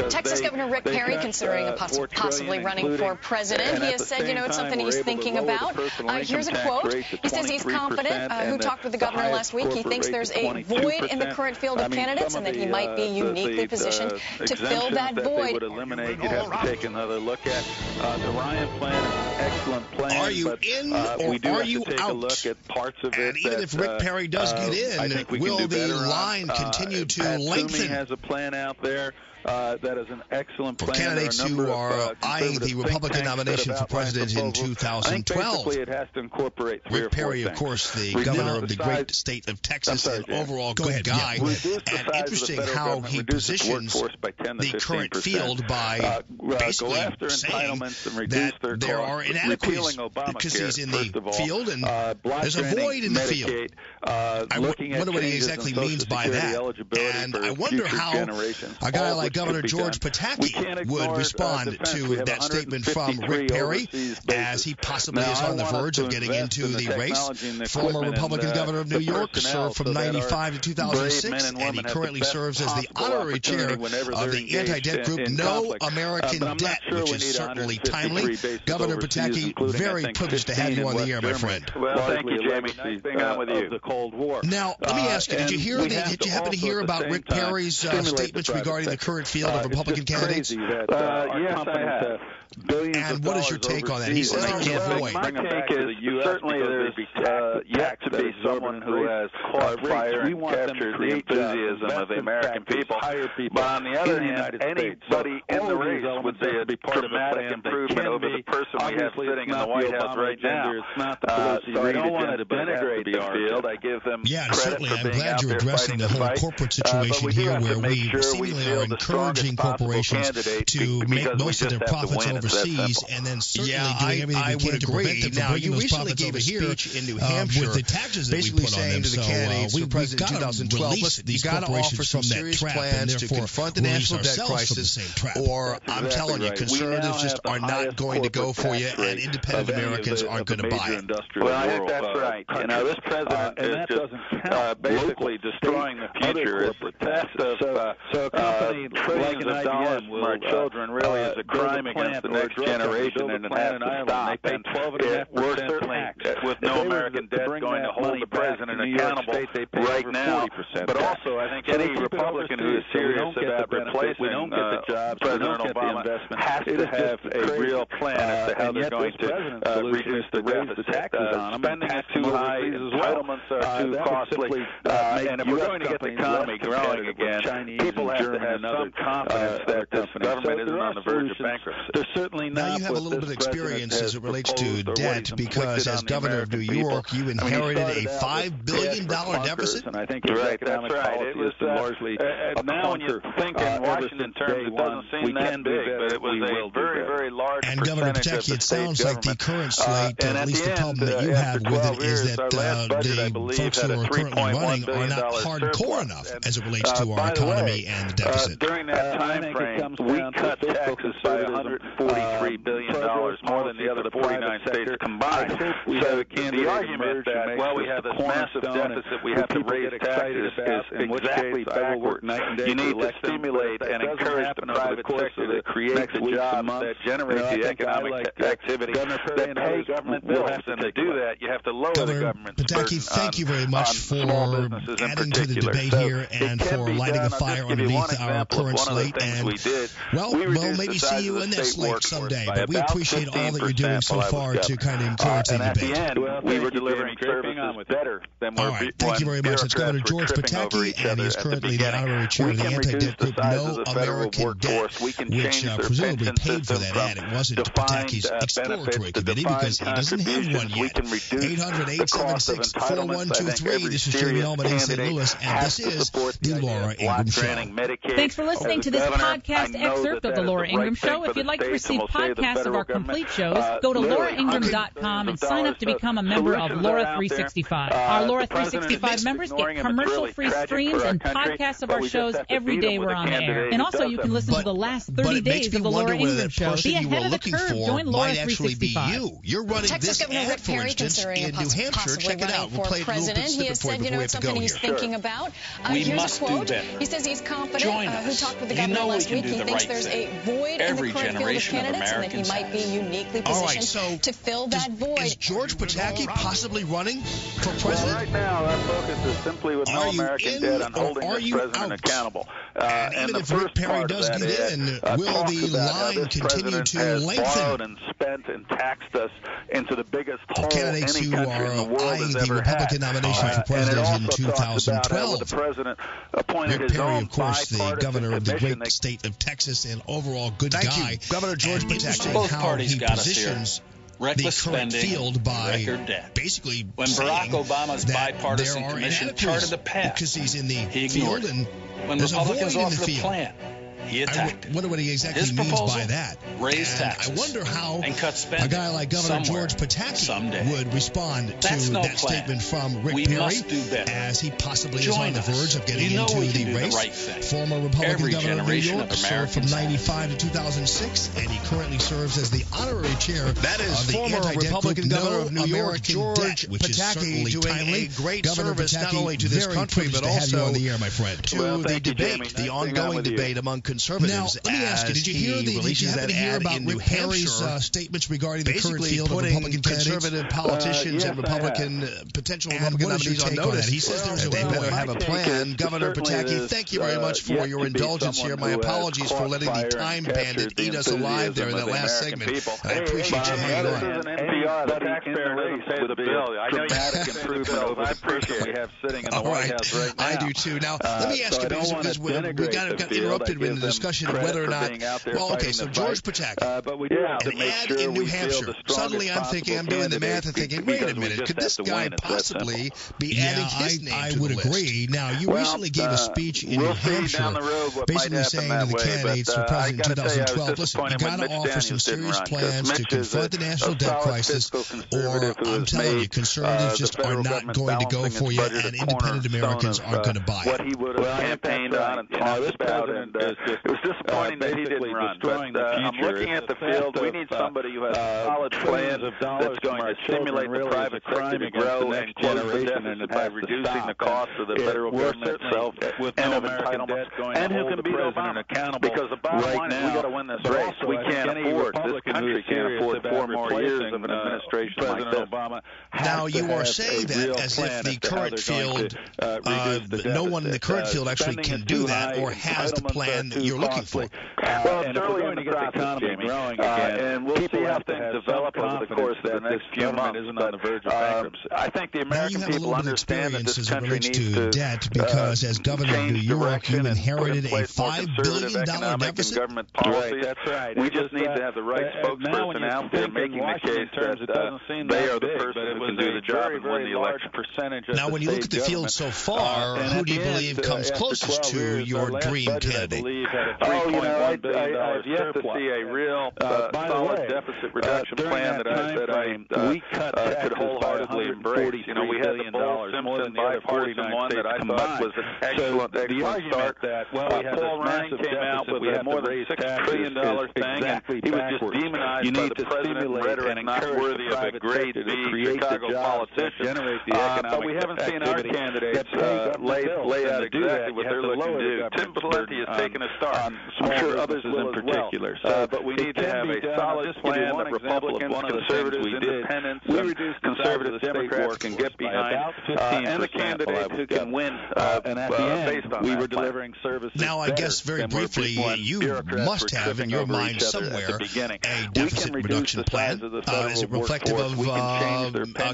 Texas Governor Rick Perry considering possibly running for president. He has said, it's something he's thinking about. Here's a quote. He says he's confident, who talked with the governor last week. He thinks there's a void in the current field of candidates and that he might be uniquely positioned to fill that void. You'd have to take another look at the Ryan plan. Excellent plan. Are you in or are you out? Look at parts of it and even if Rick Perry does get in, will the line continue to lengthen? Toomey has a plan out there. That is an excellent plan. For candidates who are eyeing the Republican nomination for president in 2012. It has to incorporate Rick Perry, of course, the governor of the great state of Texas, and overall good guy. And interesting how he positions the current field by basically saying that there are inadequacies because he's in the field and there's a void in the field. I wonder what he exactly means by that. And I wonder how a guy like Governor George Pataki would respond to that statement from Rick Perry as he possibly is on the verge of getting into the race. Former Republican governor of New York served from 95 to 2006, and he currently serves as the honorary chair of the anti-debt group No American Debt, which is certainly timely. Governor Pataki, very privileged to have you on the air, my friend. Well, thank you, Jamie. Nice being on with you. The Cold War. Now, let me ask you, did you happen to hear about Rick Perry's statements regarding the current field of Republican candidates? Yes, I have. And what is your take on that? He says they can't avoid. My take is certainly there's yet to be someone who has caught fire and captured the enthusiasm of the American people. But on the other hand, anybody in the race would say a dramatic improvement over the person we have sitting in the White House right now. So I don't want to denigrate the field. I give them certainly. I'm glad you're addressing the whole corporate situation here, where we seemingly are encouraging corporations to make most of their profits overseas, and then certainly doing everything we can to prevent them from bringing those profits over here in New Hampshire with the taxes that we put on them. So we've got to release these corporations from that trap, and therefore confront the national debt crisis. Or I'm telling you, conservatives just are not going to go for you, and independent Americans aren't going to buy it. Well, I think that's right. This president is just basically destroying the future. It's the test of trillions of dollars from our children really is a crime against the next generation, and it has to stop. And we're certainly, with No American Debt, going to hold the president accountable right now. But also, I think any Republican who is serious about replacing President Obama has to have a real plan as to how they're going to reduce the deficit. Spending is too high, entitlements are too costly, and if we're going to get the economy growing again, people have to have some confidence that this government isn't on the verge of bankruptcy. Now you have a little bit of experience as it relates to debt, because as governor of New York, you inherited a $5 billion deficit. And I think you're right. That's right. It was largely now when you think in Washington terms, it doesn't seem that big, but it was a very, very large and Governor Pataki, it sounds like the current slate, at least the problem that you have with it, is that the folks who are currently running are not hardcore enough as it relates to our economy and the deficit. During that time frame, we cut taxes by $143 billion, more than the other 49 states combined. So the argument that, well, we have this massive deficit, we have to raise taxes is exactly backwards. You need to stimulate and encourage the private sector to create the jobs that generate the economic activity that pay government bills. And to do that, you have to lower the government's Pataki, thank you very much for adding to the debate here and for lighting a fire underneath our current slate. And, well, we'll maybe see you in that slate someday. But we appreciate all that you're doing so far to kind of encourage the debate. And at the end, we were delivering services better than we're. All right, thank you very much. That's Governor George Pataki, and he is currently the honorary chair of the anti-debt group No American Debt, which presumably paid for that ad. It wasn't Pataki's exploratory committee because he doesn't have one yet. 800-876-4123. This is Jamie Allman in St. Louis, and this is the Laura Ingraham Show. Thanks for listening to this podcast excerpt of the Laura Ingraham Show. If you'd like to receive receive podcasts of our complete shows, go to lauraingraham.com and sign up to become a member of Laura 365. Our Laura 365 members get commercial-free streams and podcasts of our shows every day we're on the air. And also, you can listen to the last 30 days of the Laura Ingraham Show. Be ahead of the curve. Join Laura 365. You're running Texas this Governor Rick Perry considering in New Hampshire. Check it out. We'll play a little bit He has said, it's something he's thinking about. Here's a quote. He says he's confident. Who talked with the governor last week? He thinks there's a void in the current field of candidates and that he might be uniquely positioned to fill that void. Is George Pataki possibly running for president? Well, right now, our focus is simply with no American debt on holding this president accountable. And even if Rick Perry does get in, will the line continue to lengthen? Borrowed and spent and taxed us into the biggest hole candidates any who country are in the world eyeing has the ever Republican had. nomination for president in 2012. The president appointed Rick his Perry, own of course, the governor of the great commission. state of Texas and overall good guy. Thank you, Governor George Pataki. Both how parties he got us positions here. Reckless the current spending, field by record debt. basically when Barack Obama's bipartisan commission charted the path, because he's in the he field ignored and when there's Republicans a void in offered the a field. plan, he attacked I wonder what he exactly His means proposal, by that. raise And taxes I wonder how and cut spending a guy like Governor somewhere, George Pataki someday. would respond to That's no that plan. statement from Rick We Perry must do better. as he possibly Join is on the us. verge of getting You know into we the can do the race. right thing. Former Republican Every governor of New generation York of served from Americans 95 to 2006, and he currently serves as the honorary chair That is of the former anti-debt Republican group governor No of New York, American George Debt, which is Pataki, certainly doing timely. a great Governor service Pataki, not only to this very country, privileged but to have you also on the air, my friend. to the debate, the ongoing debate among conservatives. Now, let me ask you, did you happen to hear about Rick Perry's statements regarding the current field of Republican conservative politicians and Republican potential Republican nominees on notice? He says there's they better have a plan. Governor Pataki, thank you very much for your indulgence here. My apologies for letting the time bandit eat us alive there in that last segment. I appreciate you hanging on. The taxpayer doesn't pay the bill. I know dramatic improvement over the person we have sitting in the White House right now. I do too. Now, let me ask you, because we got interrupted in the discussion of whether or not. Well, okay, so George Pataki, but we do have to an make ad sure in New we feel Hampshire. the Suddenly I'm thinking, I'm doing the math and thinking, wait a minute, could this guy possibly be adding his name to the list? I would agree. Now, you recently gave a speech in New Hampshire basically saying to the candidates for president in 2012, listen, you got to offer some serious plans to confront the national debt crisis, or I'm telling you, conservatives just are not going to go for you, and independent Americans aren't going to buy what it. he would have campaigned on and talked about, and it was disappointing that he didn't run. But I'm looking at the field. We need somebody who has a solid plan that's going to stimulate the private sector to grow and close the deficit by reducing the cost of the federal government itself and of entitlements, and who can beat Obama accountable. Because the bottom line is we got to win this race. We can't afford, this country can't afford 4 more years of an administration like this. Now, you are saying that as if the current field, no one in the current field actually can do that or has the plan that you're looking for. Well, it's early in the process, Jamie, and we'll see how things develop over the course of the next few months. I think the American people understand that this country needs to debt because as governor of New York, you inherited a $5 billion deficit. Government policies. That's right. We just need to have the right spokesperson out there making the case that they are the person who can do the job and win the election. Now, when you look at the field so far, who do you believe comes closest to your dream candidate? I've yet to see a real solid deficit reduction plan that I could wholeheartedly embrace. You know, we had the Bowles-Simpson bipartisan one that I thought was an excellent start. Paul Ryan came out with a more than $6 trillion thing, and he was just demonized by the president rhetoric not worthy of a grade B Chicago politician. But we haven't seen our candidates lay out exactly what they're looking to do. Tim Pawlenty has taken a start. I'm sure others will in particular. But we need to have a solid plan that Republicans, conservatives, independents, conservatives, Democrats can get behind, and the candidate who can win based on we were delivering services. Now, I guess very briefly, you must have in your mind somewhere a deficit reduction plan. Is it reflective of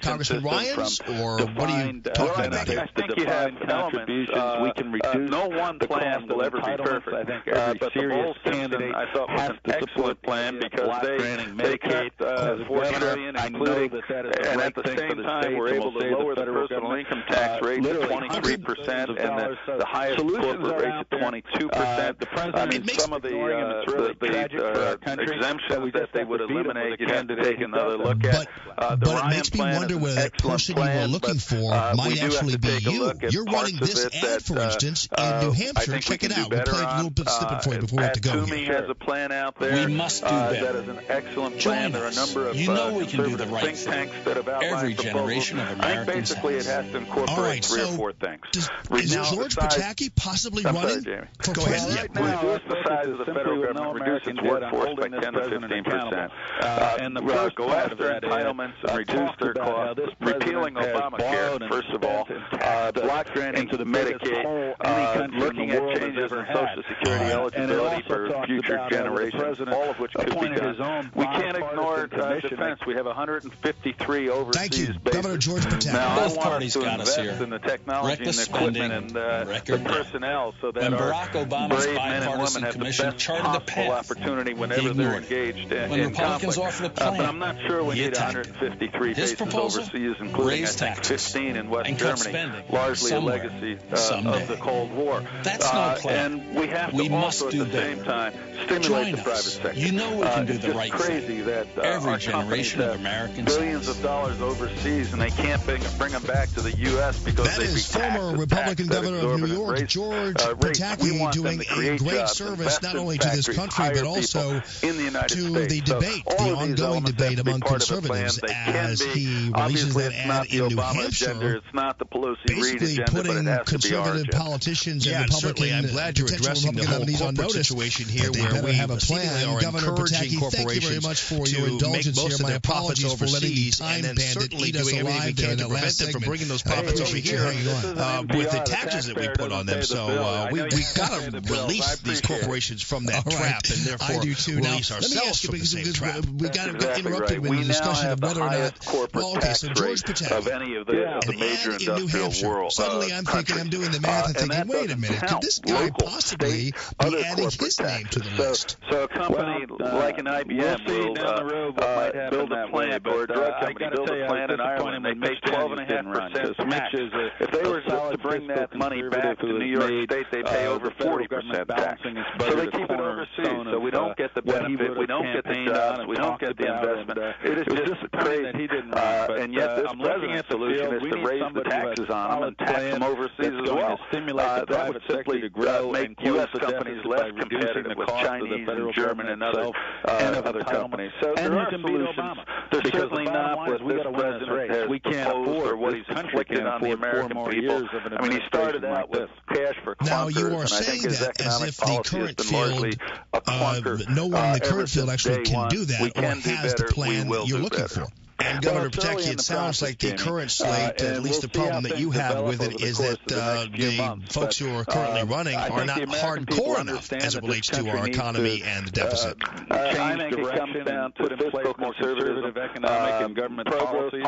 Congressman Ryan's, or what are you talking about here? I think you have elements. We can reduce. No one plan will ever be perfect. I think every serious candidate I thought was an excellent plan because they cut $4 trillion including, and at the same time, we're able to lower the personal income tax rate to 23%, and the highest corporate rate to 22%. I mean, some of the exemptions that they would eliminate, you'd have to take another look at. But it makes me wonder whether that person you were looking for might actually be you. You're running this ad, for instance, in New Hampshire. Check it out. We'll play a little bit snippet for you before we have to go here. has a plan out there. We must do better. That is an excellent plan. There are a number of we can do the right think tanks that have outlined every generation of Americans. I think basically it has to incorporate three or four things. Is George Pataki possibly running for president? Right now, reduce the size of the federal government, reduce its workforce by 10 to 15%. And the first go after entitlements and reduce their costs. Repealing Obamacare, first of all. Block granting to the Medicaid. Looking at changes in Social Security eligibility for future generations, all of which could be done. We can't ignore defense. We have 153 overseas bases. Governor George Pataki. Now, both parties got us here. In the technology and the equipment and the personnel, so that when Barack Obama's bipartisan commission charted the path, opportunity whenever they're engaged when in Republicans conflict. offered a plan, but I'm not sure we need 153 bases overseas, including I think 15 in West Germany, largely a legacy of the Cold War. That's no plan. And we have to also, at the same time, stimulate the private sector. You know we can do the right thing. It's crazy that every generation of Americans billions of dollars overseas, and they can't bring them back to the U.S. because that is former Republican governor of New York, George Pataki, doing a great service not only to this country but also to the debate, the ongoing debate among conservatives as he releases that ad in New Hampshire, basically putting conservative politicians and Republican I'm glad you're addressing the whole corporate situation here where we have a plan. Governor Pataki, thank you very much for your indulgence here. My apologies for letting the time bandit eat us alive there in that last segment. From bringing those profits over here with the taxes that we put on them. So we got to release these corporations from that trap and therefore release ourselves from the same trap. We got interrupted with the discussion of whether or not. Well, okay, so George Pataki, an ad in New Hampshire. Suddenly I'm thinking, I'm doing the math and thinking, wait a minute, could this guy possibly be adding his name to the list? So a company like an IBM will build a plant, or a drug company build a plant in Ireland. They pay 12.5% tax. If they were to bring that money back to New York State, they pay over 40% tax. So they keep it overseas. So we don't get the benefit, we don't get the jobs, we don't get the investment. It is just crazy. And yet this president's solution is to raise the taxes on them and tax them overseas as well. That would simply make U.S. companies less competitive with Chinese and German and other companies. So there are solutions. They're certainly not what this president has proposed or what he's inflicted on the American people. I mean, he started out with cash for clunkers. Now, you are saying that as if the current field, no one in the current field actually can do that or has the plan that you're looking for. And Governor Pataki, it sounds like the current slate, at least the problem that you have with it, is that the folks who are currently running are not hardcore enough as it relates to our economy and the deficit. I think it comes down to fiscal conservative economic and government policy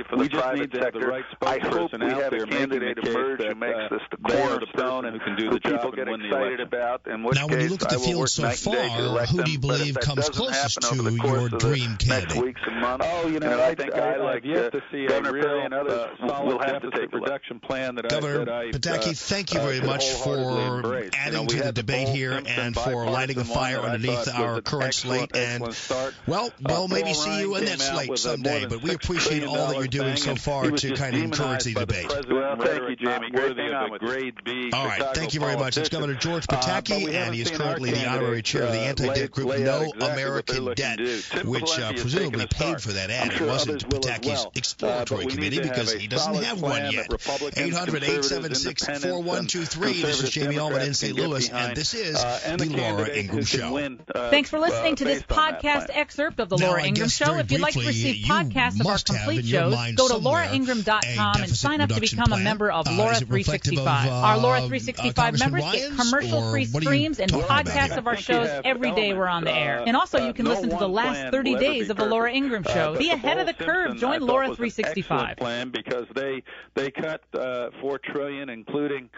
for the private sector. I hope we have a candidate emerge who makes this the cornerstone and who can do the job people get excited about. In which now, when you look at the field so far, who do you believe comes closest to your dream candidate? Oh, you know, I think I like yet to see Governor Perry and others will have to take a reduction plan that Governor Pataki, thank you very much for adding to the debate here and for lighting a fire underneath our current slate. And well, we'll maybe see you in that slate someday. But we appreciate all that you're doing so far to kind of encourage the debate. Well, thank you, Jamie. Worthy of a grade B. All right, thank you very much. It's Governor George Pataki, and he is currently the honorary chair of the anti-debt group No American Debt, which presumably paid for that ad. It wasn't Pataki's exploratory committee because he doesn't have one yet. 800-876-4123. This is Jamie Allman in St. Louis, and this is the Laura Ingraham Show. Thanks for listening to this podcast excerpt of the Laura Ingraham Show. If you'd like to receive podcasts of our complete shows, go to lauraingraham.com and sign up to become a member of Laura 365. Our Laura 365 members get commercial-free streams and podcasts of our shows every day we're on the air. And also, you can listen to the last 30 days of the Laura Ingraham Show. Be ahead of the curve. Join Laura 365. Plan because they cut $4 trillion, including